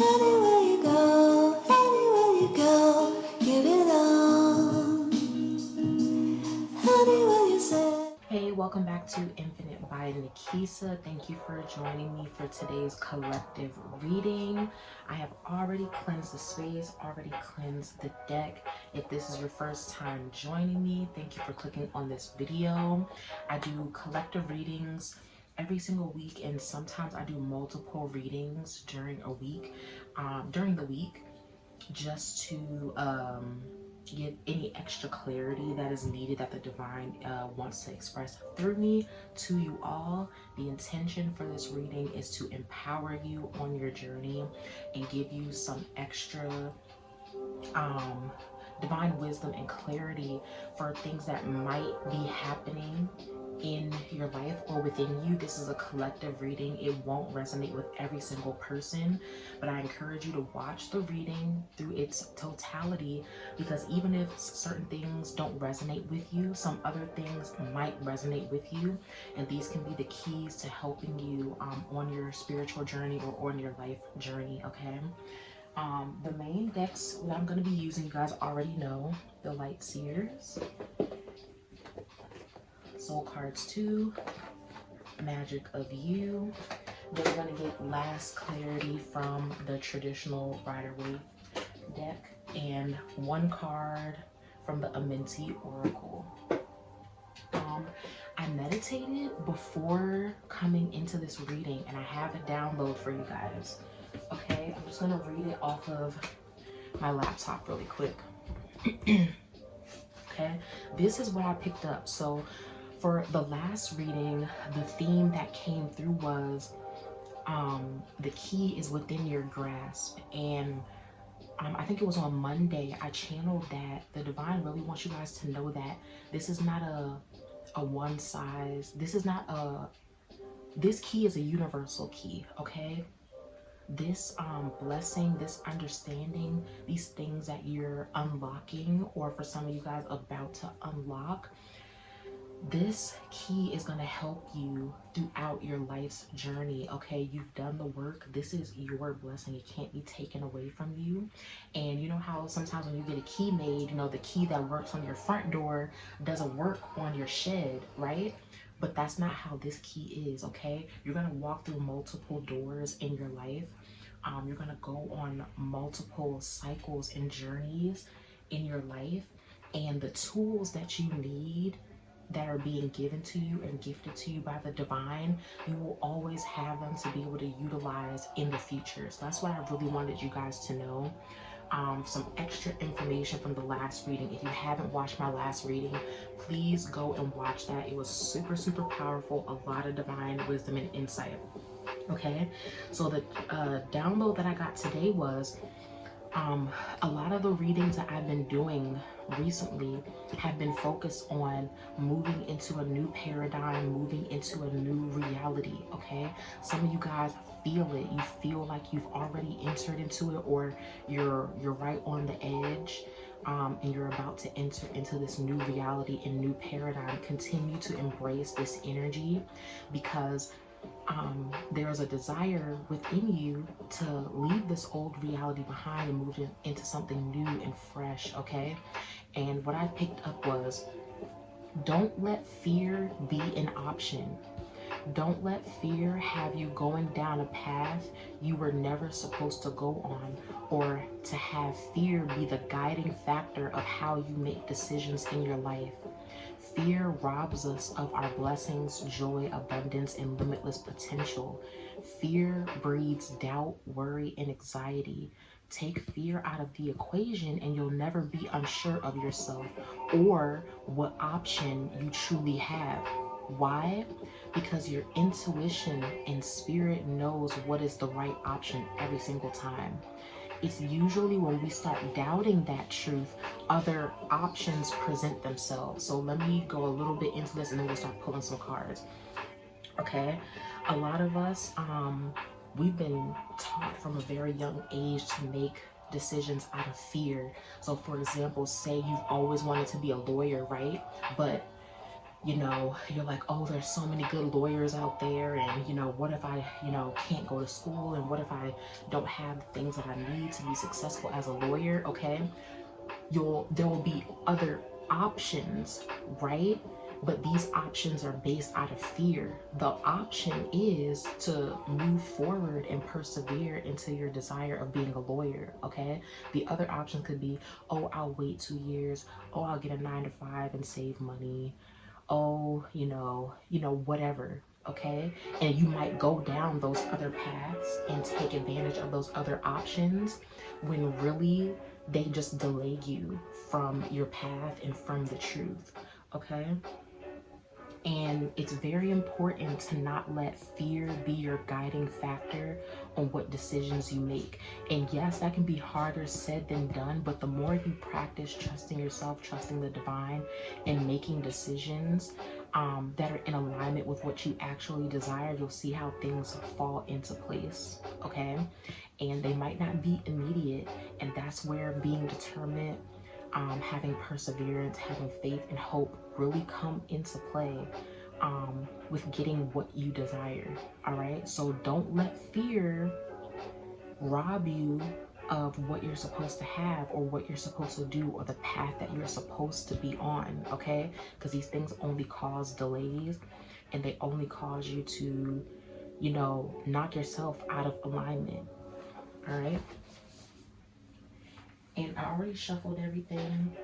Anywhere you go, give it on. Anywhere you say. Hey, welcome back to Infinite by Nikesa. Thank you for joining me for today's collective reading. I have already cleansed the space, already cleansed the deck. If this is your first time joining me, thank you for clicking on this video. I do collective readings every single week, and sometimes I do multiple readings during a week, during the week, just to give any extra clarity that is needed that the divine wants to express through me to you all. The intention for this reading is to empower you on your journey and give you some extra divine wisdom and clarity for things that might be happening in your life or within you. This is a collective reading. It won't resonate with every single person, but I encourage you to watch the reading through its totality, because even if certain things don't resonate with you, some other things might resonate with you, and these can be the keys to helping you on your spiritual journey or on your life journey. Okay. The main decks that I'm going to be using, you guys already know, the Light Seers, Soul Cards 2, Magic of You. Then we're going to get last clarity from the traditional Rider-Waite deck, and one card from the Amenti Oracle. I meditated before coming into this reading, and I have a download for you guys. Okay, I'm just going to read it off of my laptop really quick. Okay, this is what I picked up. So for the last reading, the theme that came through was the key is within your grasp. And I think it was on Monday, I channeled that the divine really wants you guys to know that this is not a one size, this key is a universal key, okay? This blessing, this understanding, these things that you're unlocking, or for some of you guys about to unlock, this key is going to help you throughout your life's journey. Okay, you've done the work. This is your blessing. It can't be taken away from you. And you know how sometimes when you get a key made, you know, the key that works on your front door doesn't work on your shed, right? But that's not how this key is. Okay, you're going to walk through multiple doors in your life. You're going to go on multiple cycles and journeys in your life, and the tools that you need that are being given to you and gifted to you by the divine, you will always have them to be able to utilize in the future. So that's what I really wanted you guys to know. Some extra information from the last reading. If you haven't watched my last reading, please go and watch that. It was super, super powerful. A lot of divine wisdom and insight. Okay, so the download that I got today was a lot of the readings that I've been doing recently have been focused on moving into a new paradigm, moving into a new reality. Okay, some of you guys feel it. You feel like you've already entered into it, or you're right on the edge, and you're about to enter into this new reality and new paradigm. Continue to embrace this energy, because there's a desire within you to leave this old reality behind and move into something new and fresh. Okay, and what I picked up was, don't let fear be an option. Don't let fear have you going down a path you were never supposed to go on, or to have fear be the guiding factor of how you make decisions in your life. Fear robs us of our blessings, joy, abundance, and limitless potential. Fear breeds doubt, worry, and anxiety. Take fear out of the equation and you'll never be unsure of yourself or what option you truly have. Why? Because your intuition and spirit knows what is the right option every single time. It's usually when we start doubting that truth, other options present themselves. So let me go a little bit into this and then we'll start pulling some cards. Okay, a lot of us, we've been taught from a very young age to make decisions out of fear. So for example, say you've always wanted to be a lawyer, right? But you know, you're like, oh, there's so many good lawyers out there, and you know, what if I, you know, can't go to school, and what if I don't have the things that I need to be successful as a lawyer? Okay, there will be other options, right? But these options are based out of fear. The option is to move forward and persevere into your desire of being a lawyer, okay? The other option could be, oh, I'll wait 2 years. Oh, I'll get a 9 to 5 and save money. Oh, whatever, okay? And you might go down those other paths and take advantage of those other options when really they just delay you from your path and from the truth, okay? And it's very important to not let fear be your guiding factor on what decisions you make. And yes, that can be harder said than done, but the more you practice trusting yourself, trusting the divine, and making decisions that are in alignment with what you actually desire, you'll see how things fall into place, okay? And they might not be immediate, and that's where being determined, having perseverance, having faith and hope really come into play with getting what you desire. All right, so don't let fear rob you of what you're supposed to have or what you're supposed to do or the path that you're supposed to be on. Okay, because these things only cause delays, and they only cause you to, knock yourself out of alignment. All right, and I already shuffled everything.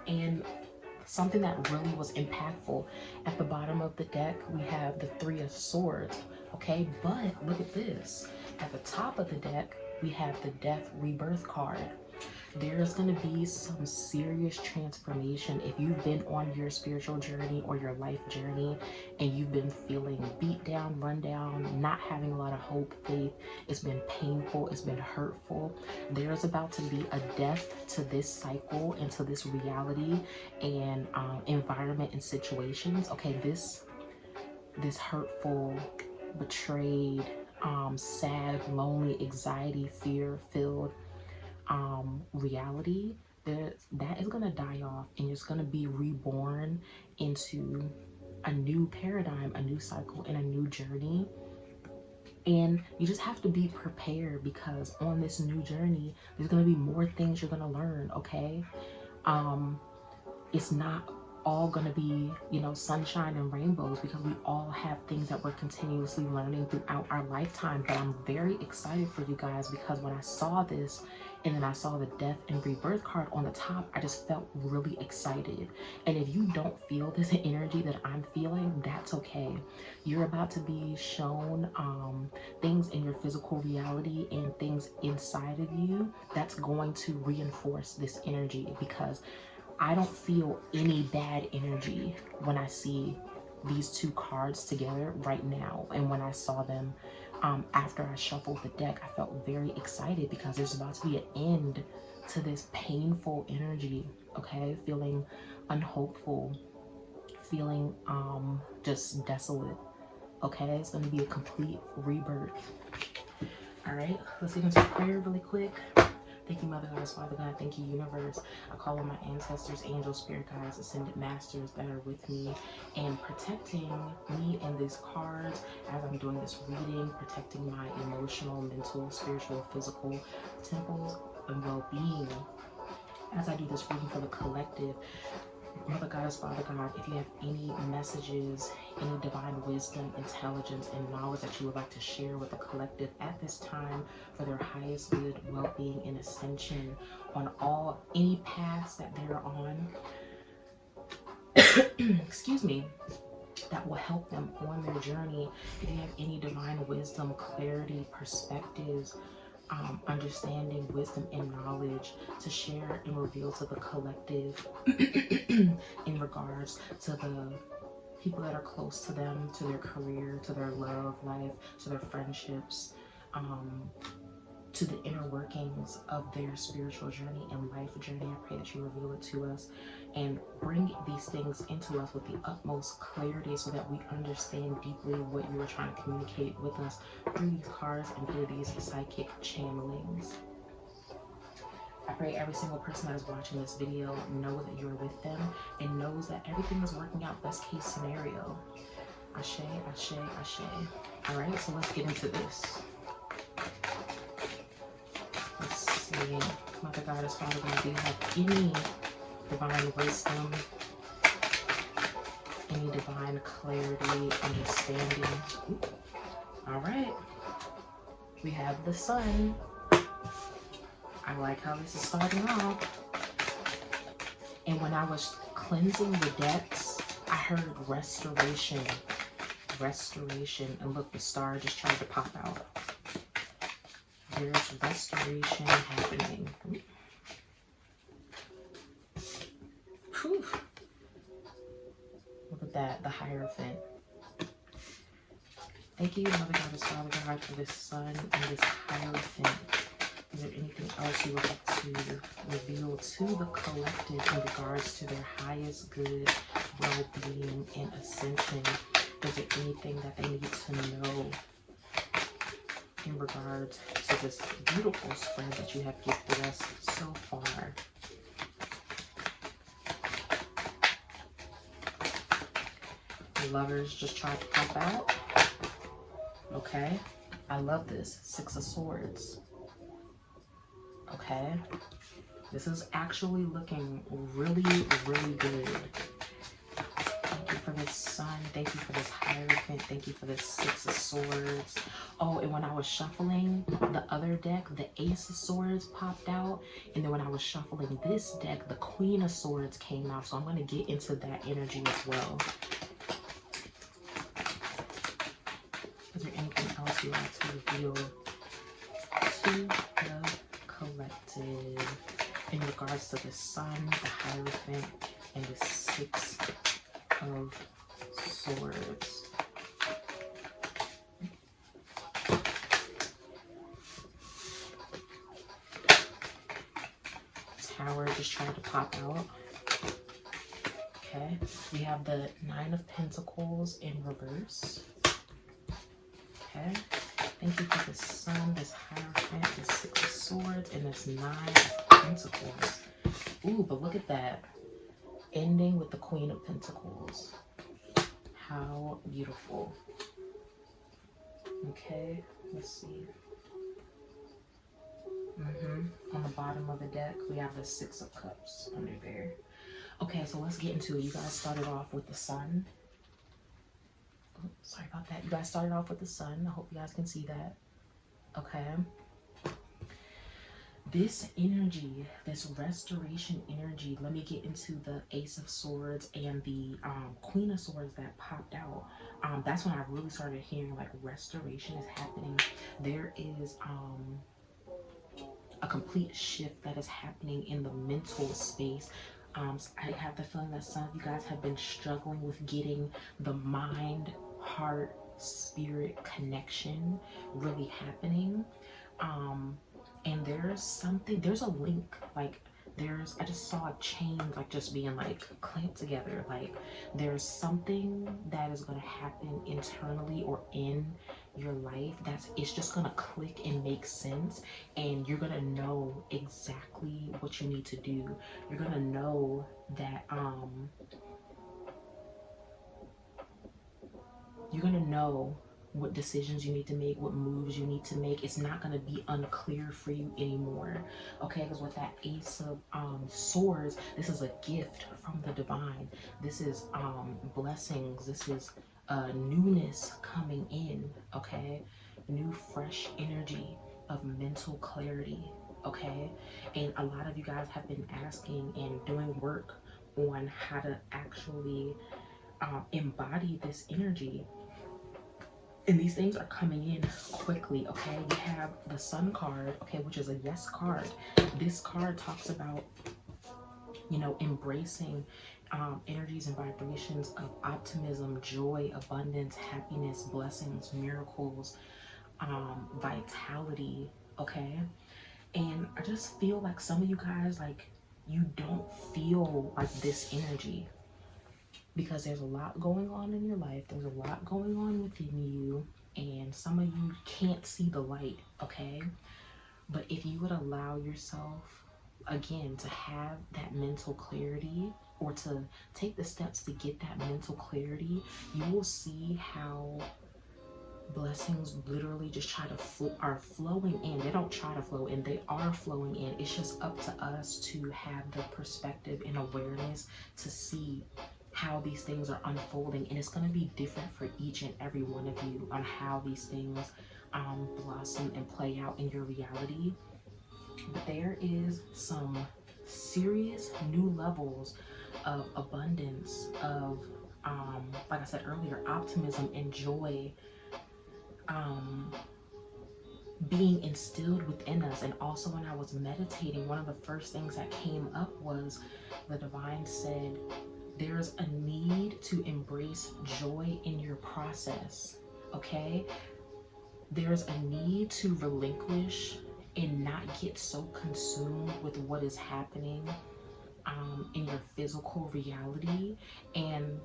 And something that really was impactful, at the bottom of the deck, we have the Three of Swords, okay? But look at this. At the top of the deck, we have the Death Rebirth card. There's going to be some serious transformation if you've been on your spiritual journey or your life journey and you've been feeling beat down, run down, not having a lot of hope, faith. It's been painful. It's been hurtful. There's about to be a death to this cycle and to this reality and environment and situations. Okay, this hurtful, betrayed, sad, lonely, anxiety, fear-filled reality, that is going to die off, and it's going to be reborn into a new paradigm, a new cycle, and a new journey. And you just have to be prepared, because on this new journey, there's going to be more things you're going to learn, okay? It's not all going to be, sunshine and rainbows, because we all have things that we're continuously learning throughout our lifetime. But I'm very excited for you guys, because when I saw this and then I saw the Death and Rebirth card on the top, I just felt really excited. And if you don't feel this energy that I'm feeling, that's okay. You're about to be shown things in your physical reality and things inside of you that's going to reinforce this energy, because I don't feel any bad energy when I see these two cards together right now. And when I saw them after I shuffled the deck, I felt very excited, because there's about to be an end to this painful energy, okay? Feeling unhopeful, feeling just desolate, okay? It's going to be a complete rebirth. All right, let's get into prayer really quick. Thank you, Mother Goddess, Father God. Thank you, Universe. I call on my ancestors, angels, spirit guides, ascended masters that are with me and protecting me and these cards as I'm doing this reading, protecting my emotional, mental, spiritual, physical temples and well-being. As I do this reading for the collective, Mother Goddess, Father God, if you have any messages, any divine wisdom, intelligence, and knowledge that you would like to share with the collective at this time for their highest good, well-being, and ascension on any paths that they're on, excuse me, that will help them on their journey. If you have any divine wisdom, clarity, perspectives, understanding, wisdom, and knowledge to share and reveal to the collective in regards to the people that are close to them, to their career, to their love life, to their friendships, to the inner workings of their spiritual journey and life journey. I pray that you reveal it to us and bring these things into us with the utmost clarity, so that we understand deeply what you are trying to communicate with us through these cards and through these psychic channelings. I pray every single person that is watching this video know that you're with them and knows that everything is working out best case scenario. Ashe, ashe, ashe. All right, so let's get into this. Let's see. Mother Goddess, Father God, do you have any divine wisdom, any divine clarity, understanding? All right. We have the sun. I like how this is starting off. And when I was cleansing the decks, I heard restoration. Restoration. And look, the star just tried to pop out. There's restoration happening. Whew. Look at that, the Hierophant. Thank you, Mother Goddess, Father God, for this sun and this Hierophant. Is there anything else you would like to reveal to the collective in regards to their highest good, well-being, and ascension? Is there anything that they need to know in regards to this beautiful spread that you have gifted us so far? The Lovers just tried to pop out. Okay, I love this. 6 of Swords. Okay, this is actually looking really, really good. Thank you for this sun. Thank you for this Hierophant. Thank you for this 6 of Swords. Oh, and when I was shuffling the other deck, the Ace of Swords popped out. And then when I was shuffling this deck, the Queen of Swords came out. So I'm going to get into that energy as well. Is there anything else you'd like to reveal to the collective in regards to the sun, the Hierophant, and the 6 of Swords? Tower just tried to pop out. Okay, we have the 9 of Pentacles in reverse. Okay, thank you for the sun, this Hierophant, this 6 of Swords, and this 9 of Pentacles. Ooh, but look at that. Ending with the Queen of Pentacles. How beautiful. Okay, let's see. On the bottom of the deck, we have the 6 of Cups under there. Okay, so let's get into it. You guys started off with the sun. Oh, sorry about that. You guys started off with the sun. I hope you guys can see that. Okay. This energy, this restoration energy, let me get into the Ace of Swords and the Queen of Swords that popped out. That's when I really started hearing like restoration is happening. There is a complete shift that is happening in the mental space. I have the feeling that some of you guys have been struggling with getting the mind, heart, spirit connection really happening. And there's a link, like I just saw a chain like just being like clamped together. Like there's something that is going to happen internally or in your life it's just going to click and make sense, and you're going to know exactly what you need to do. You're going to know that you're going to know what decisions you need to make, what moves you need to make. It's not going to be unclear for you anymore. Okay, because with that Ace of Swords, this is a gift from the divine. This is blessings. This is newness coming in. Okay, new fresh energy of mental clarity. Okay, and a lot of you guys have been asking and doing work on how to actually embody this energy. And these things are coming in quickly, okay? We have the Sun card, okay, which is a yes card. This card talks about, you know, embracing energies and vibrations of optimism, joy, abundance, happiness, blessings, miracles, vitality, okay? And I just feel like some of you guys, like, you don't feel like this energy, because there's a lot going on in your life. There's a lot going on within you, and some of you can't see the light, okay? But if you would allow yourself again, to have that mental clarity, or to take the steps to get that mental clarity, you will see how blessings literally just are flowing in. They don't try to flow in, they are flowing in. It's just up to us to have the perspective and awareness to see how these things are unfolding. And it's going to be different for each and every one of you on how these things blossom and play out in your reality. But there is some serious new levels of abundance, of like I said earlier, optimism and joy being instilled within us. And also, when I was meditating, one of the first things that came up was the divine said, there's a need to embrace joy in your process. Okay, there's a need to relinquish and not get so consumed with what is happening in your physical reality, and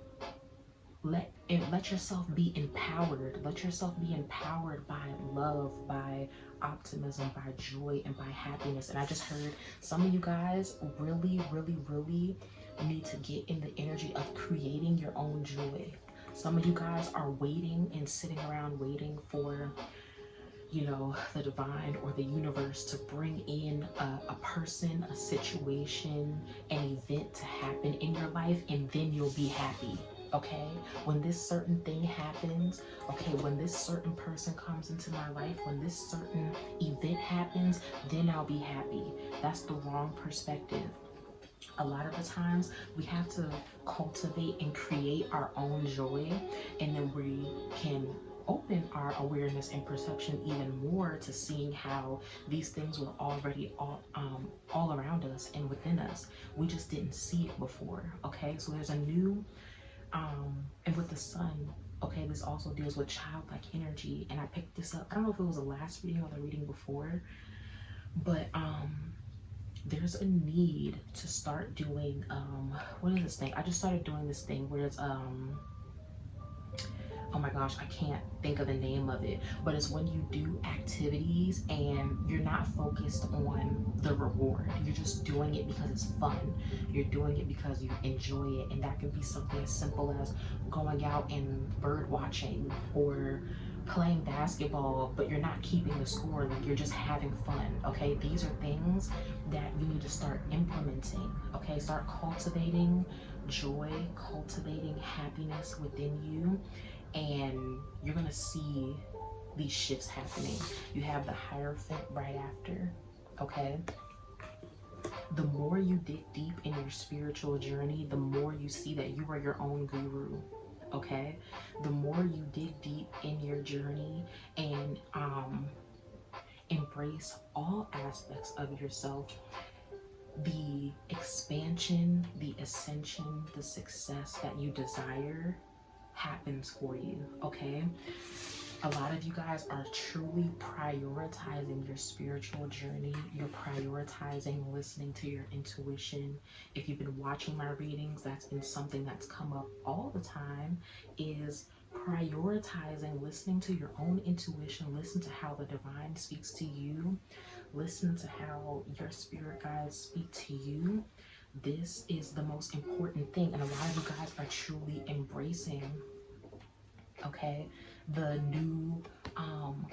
let yourself be empowered. Let yourself be empowered by love, by optimism, by joy, and by happiness. And I just heard some of you guys really, really, really need to get in the energy of creating your own joy. Some of you guys are waiting and sitting around waiting for, you know, the divine or the universe to bring in a person, a situation, an event to happen in your life, and then you'll be happy. Okay, when this certain thing happens, okay, when this certain person comes into my life, when this certain event happens, then I'll be happy. That's the wrong perspective. A lot of the times we have to cultivate and create our own joy, and then we can open our awareness and perception even more to seeing how these things were already all around us and within us. We just didn't see it before. Okay, so there's a new and with the sun, okay, this also deals with childlike energy. And I picked this up, I don't know if it was the last reading or the reading before, but there's a need to start doing what is this thing? I just started doing this thing where it's oh my gosh, I can't think of the name of it, but it's when you do activities and you're not focused on the reward. You're just doing it because it's fun. You're doing it because you enjoy it. And that can be something as simple as going out and bird watching, or playing basketball, but you're not keeping the score. Like, you're just having fun. Okay, these are things that you need to start implementing. Okay, start cultivating joy, cultivating happiness within you, and you're gonna see these shifts happening. You have the Hierophant right after. Okay, the more you dig deep in your spiritual journey, the more you see that you are your own guru. Okay, the more you dig deep in your journey and embrace all aspects of yourself, the expansion, the ascension, the success that you desire happens for you. Okay, a lot of you guys are truly prioritizing your spiritual journey. You're prioritizing listening to your intuition. If you've been watching my readings, that's been something that's come up all the time, is prioritizing listening to your own intuition. Listen to how the divine speaks to you. Listen to how your spirit guides speak to you. This is the most important thing, and a lot of you guys are truly embracing, okay, the new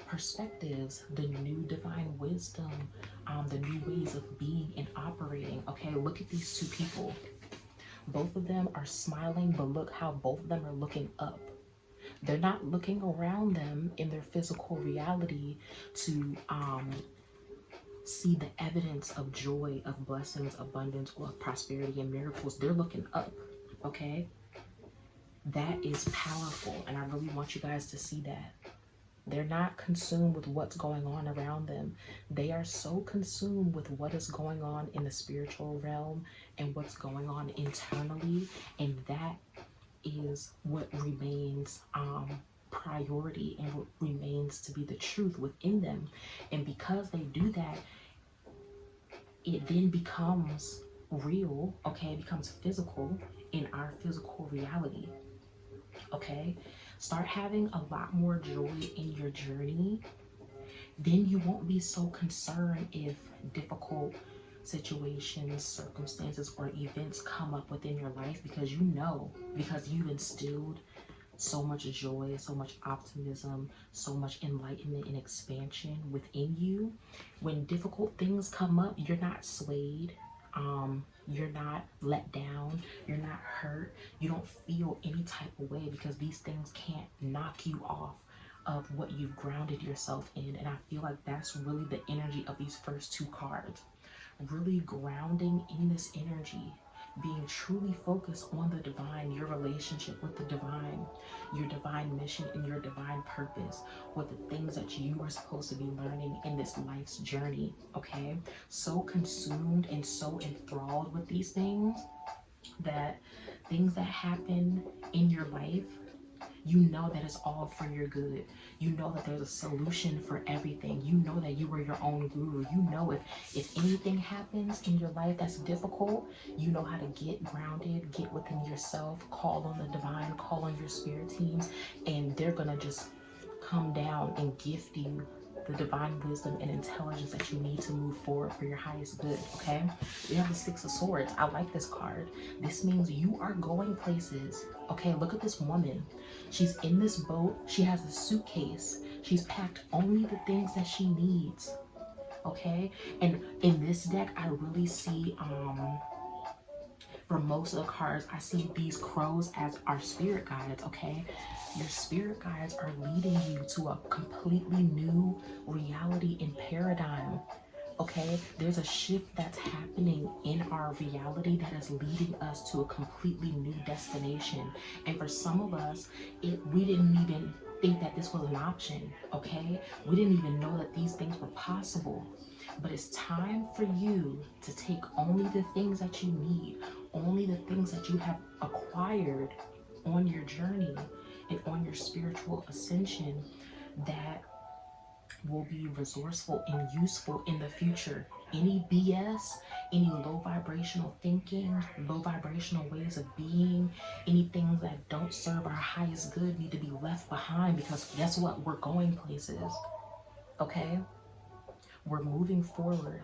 perspectives, the new divine wisdom, the new ways of being and operating. Okay, look at these two people. Both of them are smiling, but look how both of them are looking up. They're not looking around them in their physical reality to see the evidence of joy, of blessings, abundance, wealth, prosperity, and miracles. They're looking up. Okay, that is powerful, and I really want you guys to see that. They're not consumed with what's going on around them. They are so consumed with what is going on in the spiritual realm and what's going on internally, and that is what remains priority and what remains to be the truth within them. And because they do that, it then becomes real. Okay, it becomes physical in our physical reality. Okay, start having a lot more joy in your journey. Then you won't be so concerned if difficult situations, circumstances, or events come up within your life, because because you've instilled so much joy, so much optimism, so much enlightenment and expansion within you. When difficult things come up, you're not swayed. You're not let down. You're not hurt. You don't feel any type of way, because these things can't knock you off of what you've grounded yourself in. And I feel like that's really the energy of these first two cards. Really grounding in this energy, being truly focused on the divine, your relationship with the divine, your divine mission and your divine purpose, with the things that you are supposed to be learning in this life's journey, okay? So consumed and so enthralled with these things that things that happen in your life, you know that it's all for your good. You know that there's a solution for everything. You know that you are your own guru. You know if anything happens in your life that's difficult, you know how to get grounded, get within yourself, call on the divine, call on your spirit teams, and they're going to just come down and gift you the divine wisdom and intelligence that you need to move forward for your highest good, okay? We have the Six of Swords. I like this card. This means you are going places, okay? Look at this woman. She's in this boat. She has a suitcase. She's packed only the things that she needs, okay? And in this deck, I really see, for most of the cards, I see these crows as our spirit guides, okay? Your spirit guides are leading you to a completely new reality and paradigm, okay? There's a shift that's happening in our reality that is leading us to a completely new destination. And for some of us, we didn't even think that this was an option, okay? We didn't even know that these things were possible. But it's time for you to take only the things that you need, only the things that you have acquired on your journey and on your spiritual ascension that will be resourceful and useful in the future. Any BS, any low vibrational thinking, low vibrational ways of being, anything that don't serve our highest good need to be left behind, because guess what? We're going places, okay? We're moving forward,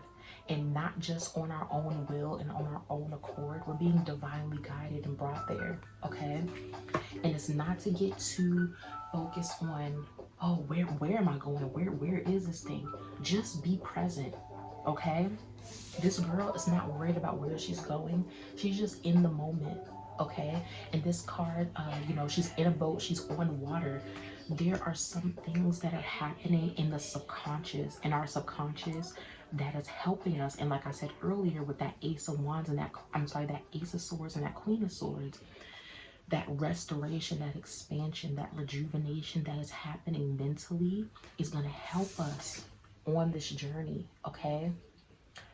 and not just on our own will and on our own accord. We're being divinely guided and brought there, okay? And it's not to get too focused on, oh, where am I going? Where is this thing? Just be present, okay? This girl is not worried about where she's going. She's just in the moment, okay? And this card, she's in a boat, she's on water. There are some things that are happening in the subconscious, in our subconscious, that is helping us. And like I said earlier, with that Ace of Wands and that Ace of Swords and that Queen of Swords, that restoration, that expansion, that rejuvenation that is happening mentally is going to help us on this journey, okay?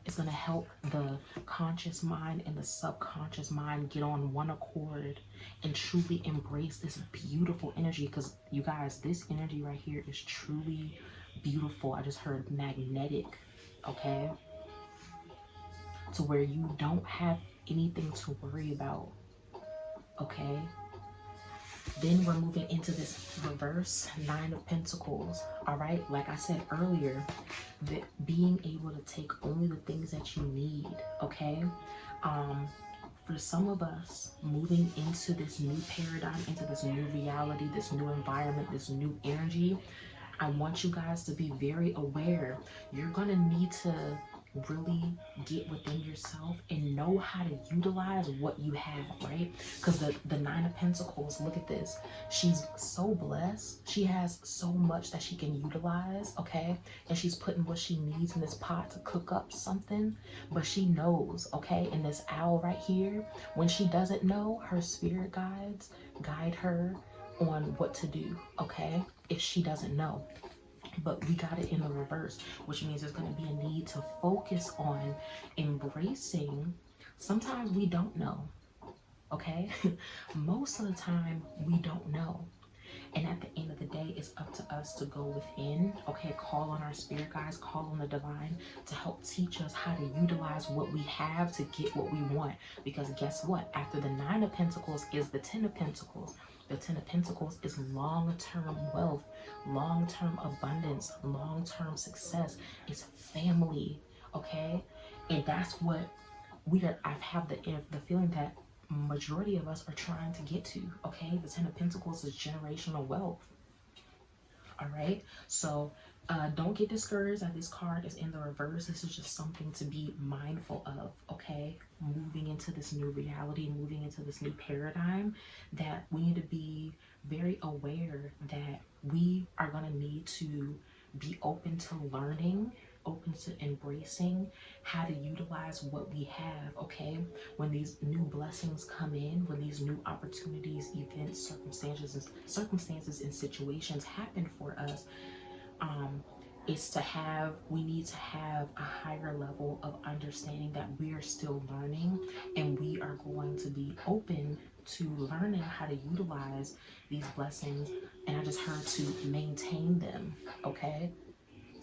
It's going to help the conscious mind and the subconscious mind get on one accord and truly embrace this beautiful energy. Because you guys, this energy right here is truly beautiful. I just heard magnetic, okay? To where you don't have anything to worry about, okay? Then we're moving into this reverse Nine of Pentacles, all right? Like I said earlier, that being able to take only the things that you need, okay? For some of us, moving into this new paradigm, into this new reality, this new environment, this new energy, I want you guys to be very aware. You're going to need to really get within yourself and know how to utilize what you have, right? Because the Nine of Pentacles, look at this. She's so blessed. She has so much that she can utilize, okay? And she's putting what she needs in this pot to cook up something. But she knows, okay? And this owl right here, when she doesn't know, her spirit guides guide her on what to do, okay? If she doesn't know. But we got it in the reverse, which means there's going to be a need to focus on embracing. Sometimes we don't know, okay? Most of the time, we don't know. And at the end of the day, it's up to us to go within, okay? Call on our spirit guides, call on the divine to help teach us how to utilize what we have to get what we want. Because guess what? After the Nine of Pentacles is the Ten of Pentacles. The Ten of Pentacles is long-term wealth, long-term abundance, long-term success. It's family, okay? And that's what I have the feeling that majority of us are trying to get to. Okay, the Ten of Pentacles is generational wealth. All right, so don't get discouraged that this card is in the reverse. This is just something to be mindful of. Okay, moving into this new reality, moving into this new paradigm, that we need to be very aware that we are going to need to be open to learning, open to embracing how to utilize what we have. Okay, when these new blessings come in, when these new opportunities, events, circumstances and situations happen for us, we need to have a higher level of understanding that we are still learning, and we are going to be open to learning how to utilize these blessings. And I just heard to maintain them. Okay,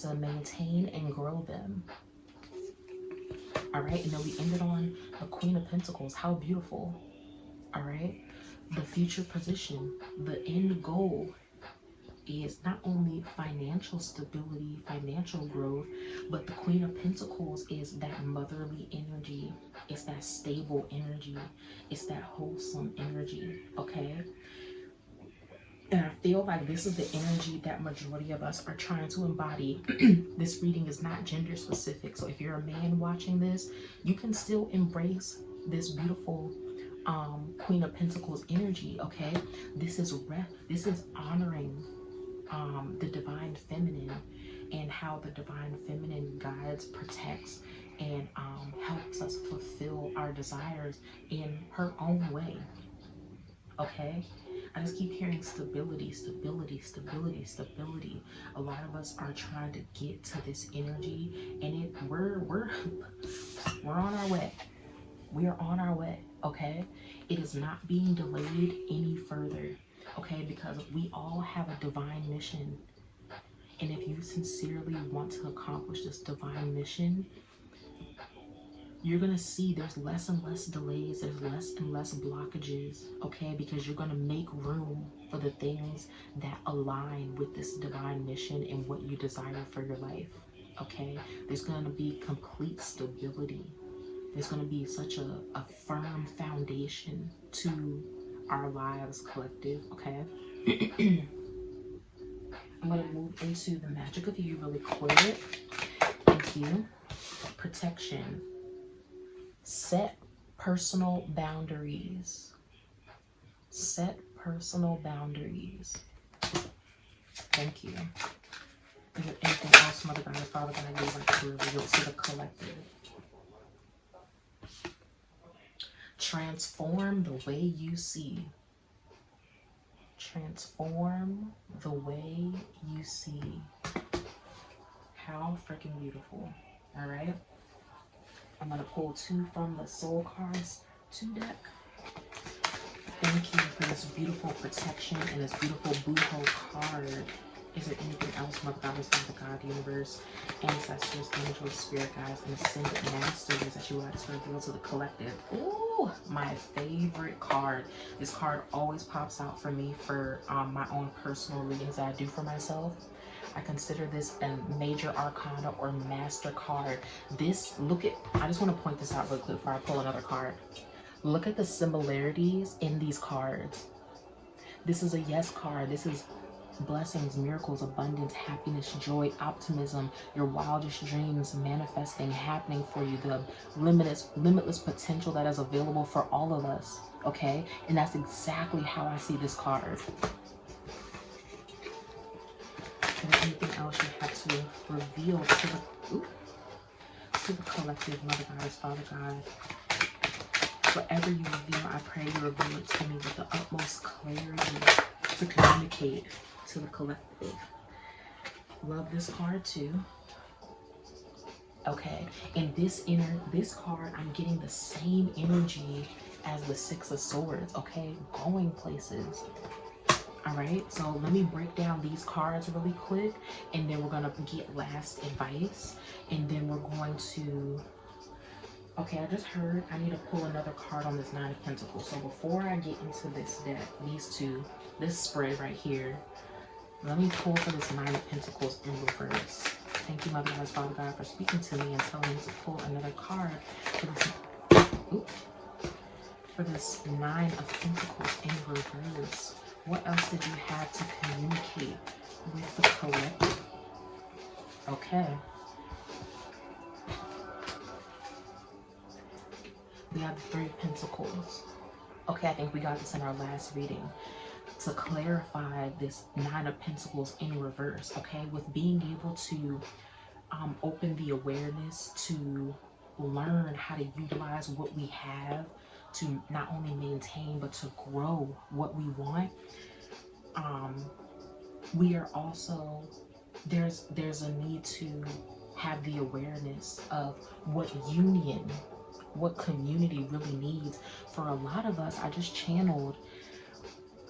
to maintain and grow them. All right, and then we ended on the Queen of Pentacles. How beautiful. All right, the future position, the end goal is not only financial stability, financial growth, but the Queen of Pentacles is that motherly energy. It's that stable energy. It's that wholesome energy. Okay, and I feel like this is the energy that majority of us are trying to embody. This reading is not gender specific. So if you're a man watching this, you can still embrace this beautiful Queen of Pentacles energy. Okay, this is honoring the divine feminine, and how the divine feminine guides, protects, and helps us fulfill our desires in her own way. Okay, I just keep hearing stability, stability, stability, stability. A lot of us are trying to get to this energy, and we're on our way. We are on our way. Okay, it is not being delayed any further. Okay, because we all have a divine mission, and if you sincerely want to accomplish this divine mission, you're going to see there's less and less delays, there's less and less blockages, okay? Because you're going to make room for the things that align with this divine mission and what you desire for your life, okay? There's going to be complete stability. There's going to be such a firm foundation to our lives, collective, okay? I'm going to move into the magic of you really quick. Thank you. Protection. Set personal boundaries. Set personal boundaries. Thank you. Is there anything else, Mother God, Father God, you would like to reveal to the collective? Transform the way you see. Transform the way you see. How freaking beautiful. All right. I'm going to pull 2 from the Soul Cards 2 deck. Thank you for this beautiful protection and this beautiful Booho card. Is there anything else, Mother Goddess, Father God, Universe, Ancestors, Angels, Spirit Guides, and Ascended Masters that you would like to reveal to the collective? Ooh, my favorite card. This card always pops out for me for my own personal readings that I do for myself. I consider this a major arcana or master card. I just want to point this out real quick before I pull another card. Look at the similarities in these cards. This is a yes card. This is blessings, miracles, abundance, happiness, joy, optimism, your wildest dreams manifesting, happening for you, the limitless potential that is available for all of us. Okay? And that's exactly how I see this card. Anything else you have to reveal to the collective, Mother Goddess, Father God? Whatever you reveal, I pray you reveal it to me with the utmost clarity to communicate to the collective. Love this card too. Okay, and this card, I'm getting the same energy as the Six of Swords. Okay, going places. All right, so let me break down these cards really quick, and then we're going to get last advice, and then we're going to... Okay, I just heard I need to pull another card on this Nine of Pentacles. So before I get into this deck, this spread right here, let me pull for this Nine of Pentacles in reverse. Thank you, Mother God, Father God, for speaking to me and telling me to pull another card. card for this, for this Nine of Pentacles in reverse. What else did you have to communicate with the collective? Okay. We have the Three of Pentacles. Okay, I think we got this in our last reading. To clarify this Nine of Pentacles in reverse, okay, with being able to open the awareness to learn how to utilize what we have to not only maintain but to grow what we want. We are also, there's a need to have the awareness of what union, what community really needs. For a lot of us, I just channeled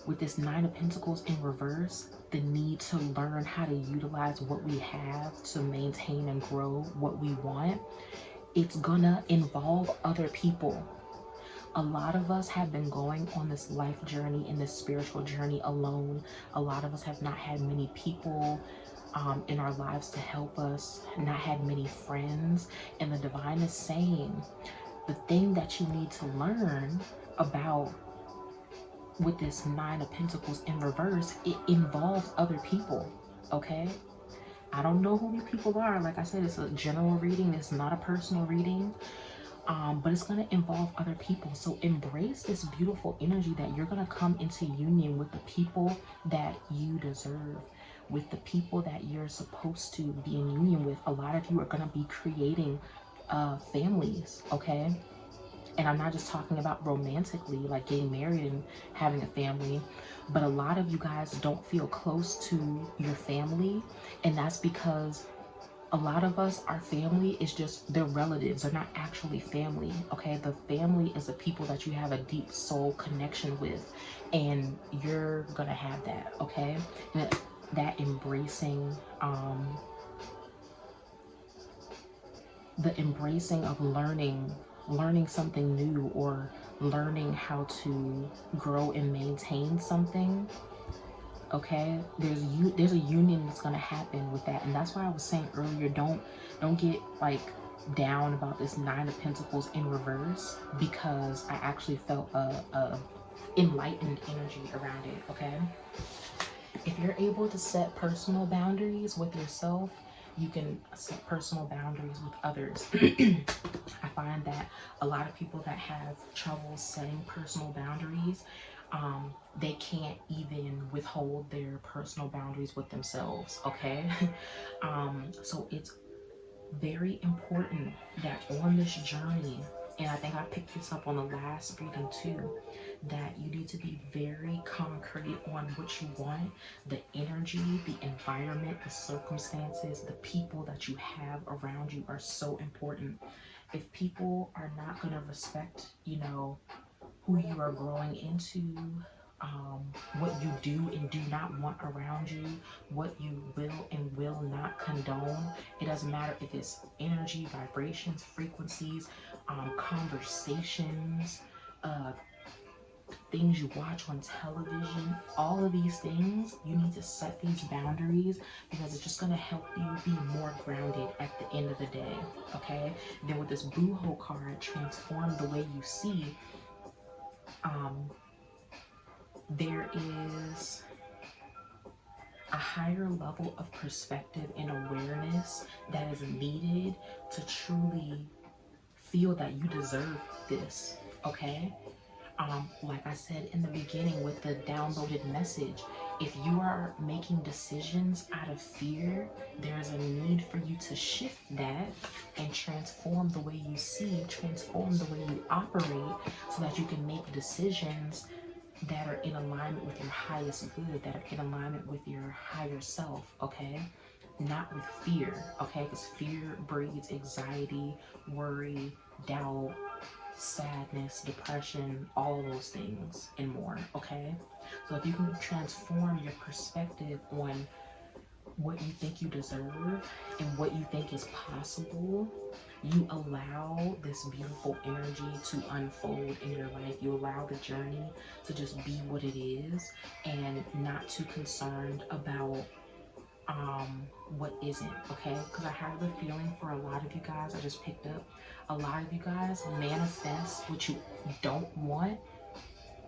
with this Nine of Pentacles in reverse, the need to learn how to utilize what we have to maintain and grow what we want. It's gonna involve other people. A lot of us have been going on this life journey and this spiritual journey alone. A lot of us have not had many people in our lives to help us, not had many friends. And the divine is saying the thing that you need to learn about with this Nine of Pentacles in reverse, it involves other people, okay? I don't know who these people are. Like I said, it's a general reading. It's not a personal reading, but it's going to involve other people. So embrace this beautiful energy that you're going to come into union with the people that you deserve, with the people that you're supposed to be in union with. A lot of you are going to be creating families, okay? And I'm not just talking about romantically, like getting married and having a family, but a lot of you guys don't feel close to your family. And that's because a lot of us, our family is just, they're relatives. They're not actually family, okay? The family is the people that you have a deep soul connection with. And you're gonna have that, okay? And that embracing, the embracing of learning something new, or learning how to grow and maintain something, okay? There's a union that's going to happen with that. And that's why I was saying earlier, don't get like down about this Nine of Pentacles in reverse, because I actually felt a enlightened energy around it, okay? If you're able to set personal boundaries with yourself, you can set personal boundaries with others. I find that a lot of people that have trouble setting personal boundaries, they can't even withhold their personal boundaries with themselves, okay? So it's very important that on this journey, and I think I picked this up on the last reading too, that you need to be very concrete on what you want. The energy, the environment, the circumstances, the people that you have around you are so important. If people are not going to respect, you know, who you are growing into, what you do and do not want around you, what you will and will not condone. It doesn't matter if it's energy, vibrations, frequencies, conversations, things you watch on television, all of these things, you need to set these boundaries, because it's just going to help you be more grounded at the end of the day, okay? Then with this Boohoo card, transform the way you see, there is a higher level of perspective and awareness that is needed to truly feel that you deserve this, okay? Like I said in the beginning with the downloaded message, if you are making decisions out of fear, there's a need for you to shift that and transform the way you see, transform the way you operate, so that you can make decisions that are in alignment with your highest good, that are in alignment with your higher self, okay? Not with fear, okay? Because fear breeds anxiety, worry, doubt, sadness, depression, all those things and more, okay? So if you can transform your perspective on what you think you deserve and what you think is possible, you allow this beautiful energy to unfold in your life. You allow the journey to just be what it is, and not too concerned about what isn't, okay? Because I have the feeling for a lot of you guys, I just picked up, a lot of you guys manifest what you don't want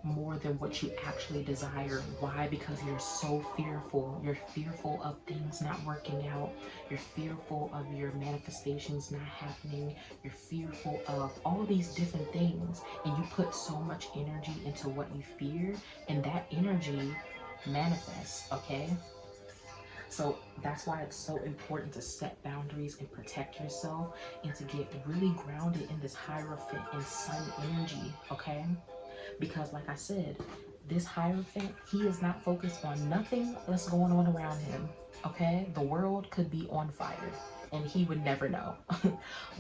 more than what you actually desire. Why? Because you're so fearful. You're fearful of things not working out. You're fearful of your manifestations not happening. You're fearful of all these different things. And you put so much energy into what you fear, and that energy manifests, okay? So that's why it's so important to set boundaries and protect yourself and to get really grounded in this Hierophant and Sun energy, okay? Because like I said, this Hierophant, he is not focused on nothing that's going on around him, okay? The world could be on fire and he would never know.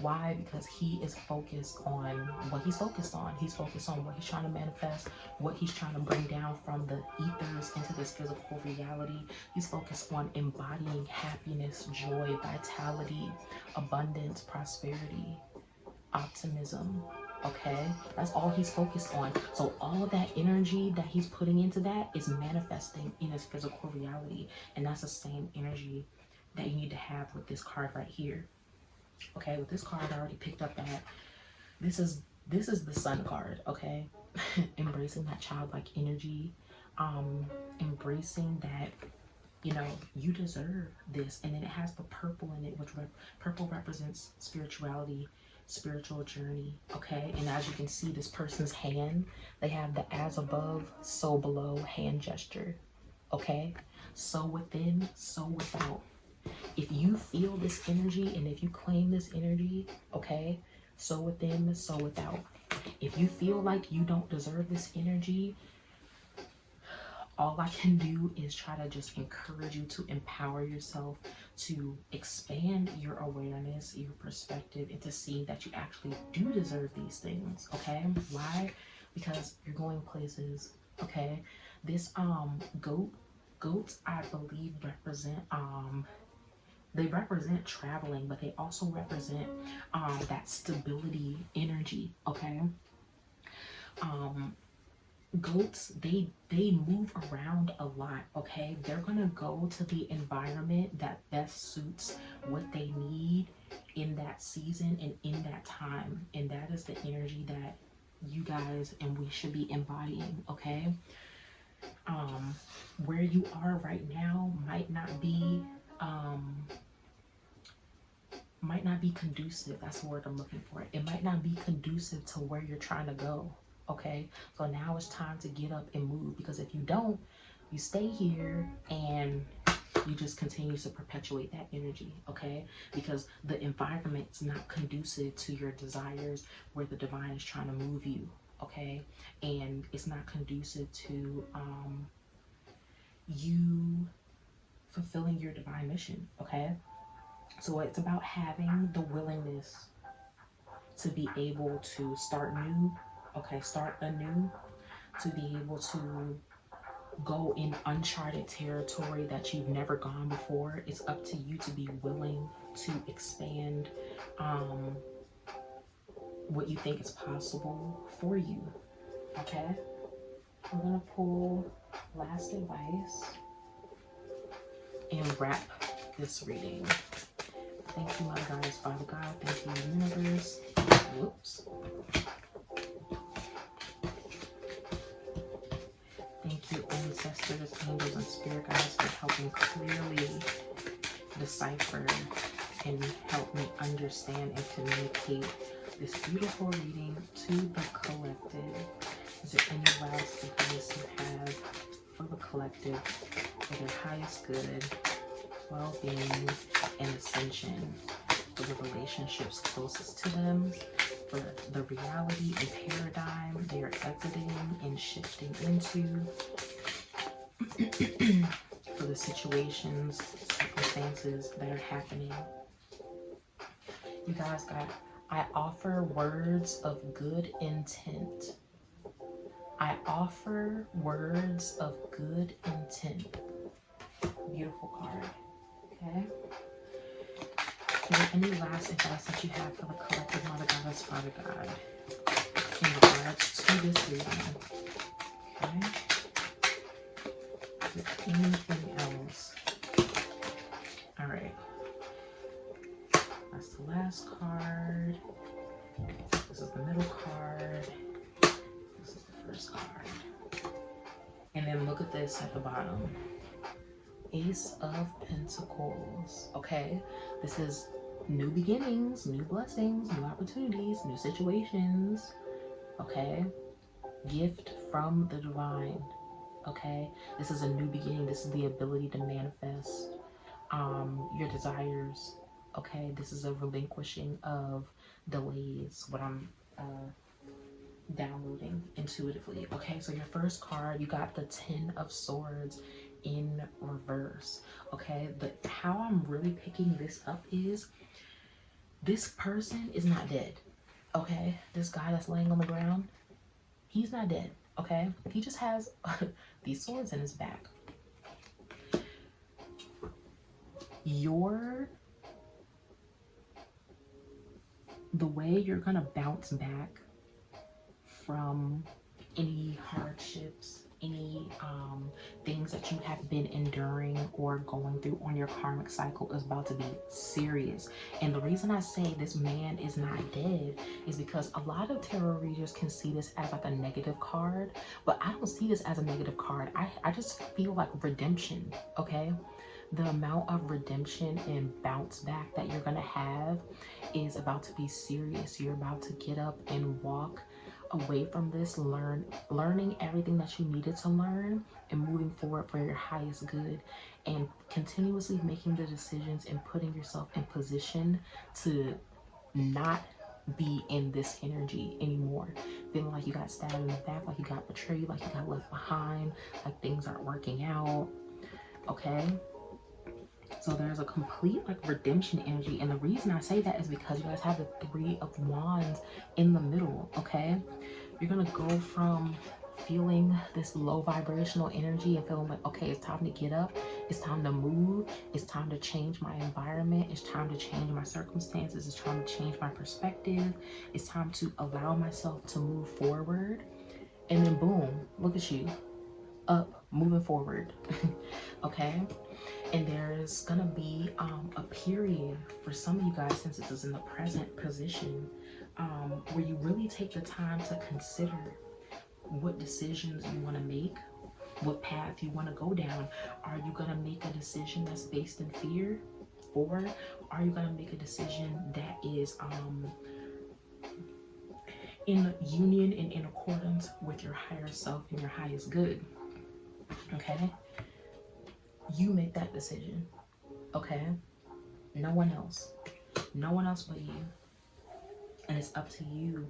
Why? Because he is focused on what he's focused on. He's focused on what he's trying to manifest, what he's trying to bring down from the ethers into this physical reality. He's focused on embodying happiness, joy, vitality, abundance, prosperity, optimism, okay? That's all he's focused on. So all of that energy that he's putting into that is manifesting in his physical reality, and that's the same energy that you need to have with this card right here. Okay, with this card I already picked up that this is the Sun card, okay? Embracing that childlike energy, embracing that, you know, you deserve this. And then it has the purple in it, which purple represents spirituality, spiritual journey, okay? And as you can see, this person's hand, they have the as above, so below hand gesture, okay? So within, so without. If you feel this energy and if you claim this energy, okay, so within, so without. If you feel like you don't deserve this energy, all I can do is try to just encourage you to empower yourself, to expand your awareness, your perspective, into seeing that you actually do deserve these things, okay? Why? Because you're going places, okay? This goats, I believe, represent they represent traveling, but they also represent that stability energy, okay? Goats, they move around a lot, okay? They're gonna go to the environment that best suits what they need in that season and in that time, and that is the energy that you guys and we should be embodying, okay? Where you are right now might not be conducive. That's the word I'm looking for. It might not be conducive to where you're trying to go, okay? So now it's time to get up and move, because if you don't, you stay here and you just continue to perpetuate that energy, okay? Because the environment's not conducive to your desires, where the divine is trying to move you, okay? And it's not conducive to you fulfilling your divine mission, okay? So it's about having the willingness to be able to start new, okay, start anew, to be able to go in uncharted territory that you've never gone before. It's up to you to be willing to expand what you think is possible for you, okay? I'm gonna pull last advice and wrap this reading. Thank you, my goddess, Father God. Thank you, universe. Whoops. Thank you, ancestors, angels, and spirit guides, for helping clearly decipher and help me understand and communicate this beautiful reading to the collective. Is there any last advice you have for the collective, for their highest good, well-being, and ascension, for the relationships closest to them, for the reality and paradigm they are exiting and shifting into, for the situations, circumstances that are happening? You guys, I offer words of good intent. I offer words of good intent. Beautiful card. Okay. Is there any last advice that you have for the collective, Mother Goddess, Father God, in regards to this reading? Okay. Is there anything else? look at this at the bottom. Ace of Pentacles, okay? This is new beginnings, new blessings, new opportunities, new situations, okay? Gift from the divine, okay? This is a new beginning. This is the ability to manifest your desires, okay? This is a relinquishing of delays, what I'm downloading intuitively, okay? So your first card, you got the 10 of Swords in reverse, okay? But how I'm really picking this up is this person is not dead, okay? This guy that's laying on the ground, he's not dead, okay? He just has these swords in his back. The way you're gonna bounce back from any hardships, any things that you have been enduring or going through on your karmic cycle is about to be serious. And the reason I say this man is not dead is because a lot of tarot readers can see this as like a negative card, but I don't see this as a negative card. I just feel like redemption, okay? The amount of redemption and bounce back that you're gonna have is about to be serious. You're about to get up and walk away from this, learning everything that you needed to learn and moving forward for your highest good, and continuously making the decisions and putting yourself in position to not be in this energy anymore, feeling like you got stabbed in the back, like you got betrayed, like you got left behind, like things aren't working out, okay? So there's a complete like redemption energy, and the reason I say that is because you guys have the 3 of Wands in the middle, okay? You're gonna go from feeling this low vibrational energy and feeling like, okay, it's time to get up, it's time to move, it's time to change my environment, it's time to change my circumstances, it's time to change my perspective, it's time to allow myself to move forward. And then boom, look at you, up, moving forward. Okay? And there's gonna be a period for some of you guys, since this is in the present position, where you really take the time to consider what decisions you want to make, what path you want to go down. Are you going to make a decision that's based in fear, or are you going to make a decision that is in union and in accordance with your higher self and your highest good? Okay? You make that decision, okay? No one else. No one else but you. And it's up to you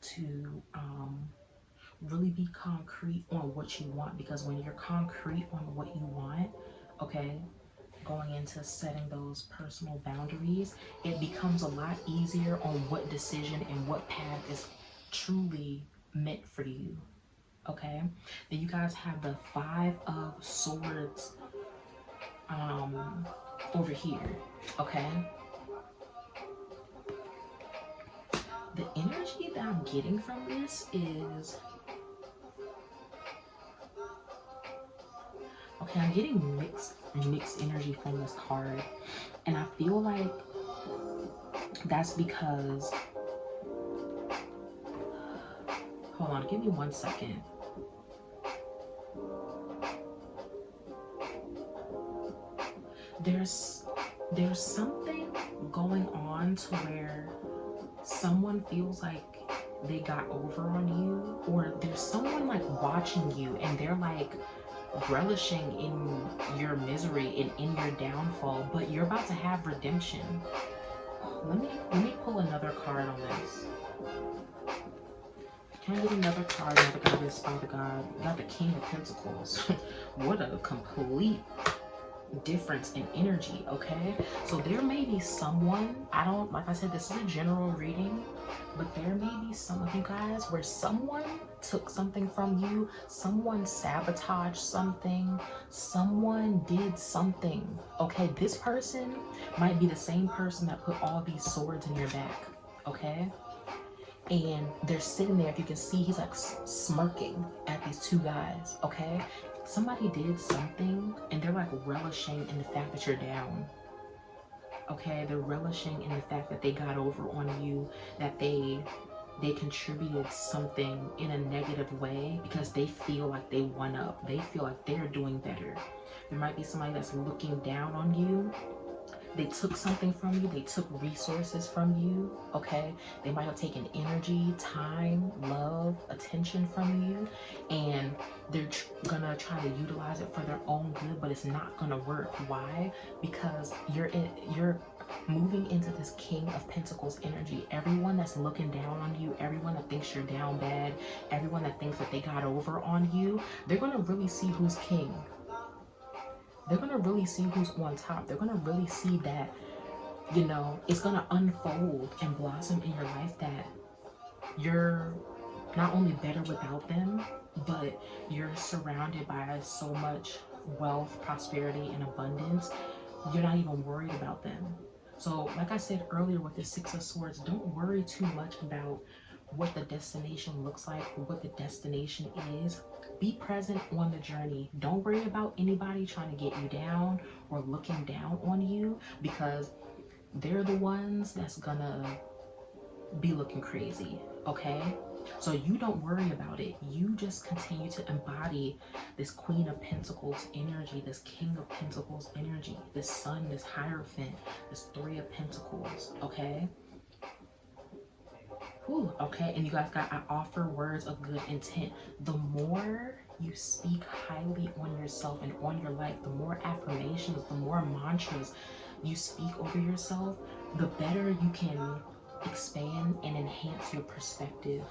to really be concrete on what you want, because when you're concrete on what you want, okay, going into setting those personal boundaries, it becomes a lot easier on what decision and what path is truly meant for you, okay? Then you guys have the 5 of Swords over here, okay? The energy that I'm getting from this is, okay, I'm getting mixed energy from this card, and I feel like that's because, hold on, give me 1 second. There's something going on to where someone feels like they got over on you, or there's someone like watching you and they're like relishing in your misery and in your downfall, but you're about to have redemption. Let me pull another card on this. Can I get another card? Another goddess, Father God. Not the King of Pentacles. What a complete difference in energy, okay? So there may be someone, like I said, this is a general reading, but there may be some of you guys where someone took something from you, someone sabotaged something, someone did something, okay? This person might be the same person that put all these swords in your back, okay? And they're sitting there, if you can see, he's like smirking at these 2 guys, okay? Somebody did something and they're like relishing in the fact that you're down, okay? They're relishing in the fact that they got over on you, that they they contributed something in a negative way because they feel like they won up. They feel like they're doing better. There might be somebody that's looking down on you. They took something from you. They took resources from you, okay? They might have taken energy, time, love, attention from you, and they're gonna try to utilize it for their own good, but it's not gonna work. Why? Because you're moving into this King of Pentacles energy. Everyone that's looking down on you, everyone that thinks you're down bad, everyone that thinks that they got over on you, they're gonna really see who's king. They're going to really see who's on top. They're going to really see that, you know, it's going to unfold and blossom in your life that you're not only better without them, but you're surrounded by so much wealth, prosperity, and abundance. You're not even worried about them. So like I said earlier with the Six of Swords, don't worry too much about what the destination looks like or what the destination is. Be present on the journey. Don't worry about anybody trying to get you down or looking down on you, because they're the ones that's gonna be looking crazy, okay? So you don't worry about it. You just continue to embody this Queen of Pentacles energy, this King of Pentacles energy, this Sun, this Hierophant, this Three of Pentacles, okay? Ooh, okay, and you guys got, I offer words of good intent. The more you speak highly on yourself and on your life, the more affirmations, the more mantras you speak over yourself, the better you can expand and enhance your perspective.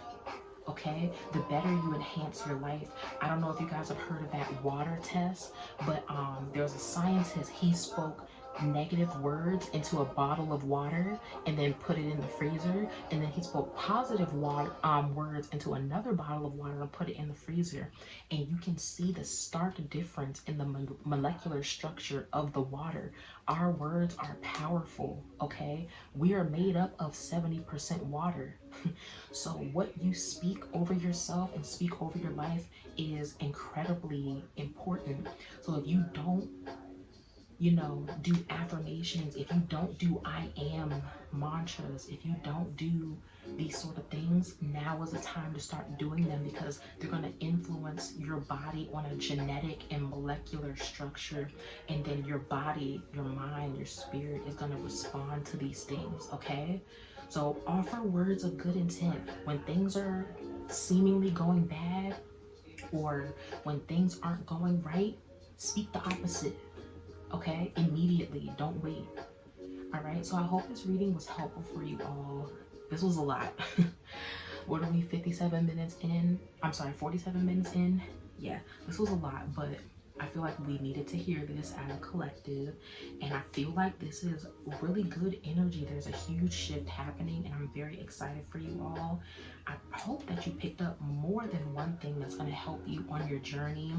Okay, the better you enhance your life. I don't know if you guys have heard of that water test, but there's a scientist, he spoke negative words into a bottle of water and then put it in the freezer, and then he spoke positive words into another bottle of water and put it in the freezer, and you can see the stark difference in the molecular structure of the water. Our words are powerful, okay? We are made up of 70% water. So what you speak over yourself and speak over your life is incredibly important. So if you don't, you know, do affirmations, if you don't do I am mantras, if you don't do these sort of things, now is the time to start doing them, because they're going to influence your body on a genetic and molecular structure, and then your body, your mind, your spirit is going to respond to these things, okay? So offer words of good intent. When things are seemingly going bad, or when things aren't going right, speak the opposite. Okay, immediately, don't wait. All right, so I hope this reading was helpful for you all. This was a lot. What are we, 57 minutes in? I'm sorry, 47 minutes in? Yeah, this was a lot, but I feel like we needed to hear this as a collective, and I feel like this is really good energy. There's a huge shift happening, and I'm very excited for you all. I hope that you picked up more than one thing that's going to help you on your journey,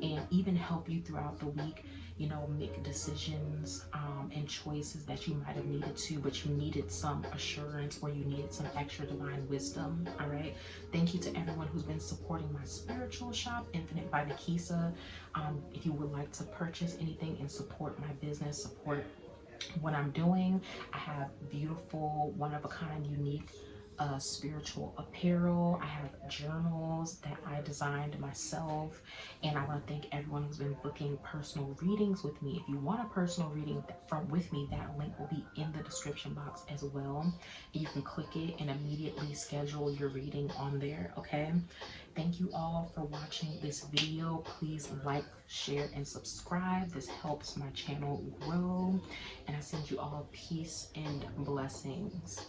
and even help you throughout the week, you know, make decisions and choices that you might have needed to, but you needed some assurance, or you needed some extra divine wisdom. All right, thank you to everyone who's been supporting my spiritual shop, Infinite by Nikesha. If you would like to purchase anything and support my business, support what I'm doing, I have beautiful, one-of-a-kind, unique spiritual apparel. I have journals that I designed myself, and I want to thank everyone who's been booking personal readings with me. If you want a personal reading with me, that link will be in the description box as well. You can click it and immediately schedule your reading on there, okay? Thank you all for watching this video. Please like, share, and subscribe. This helps my channel grow, and I send you all peace and blessings.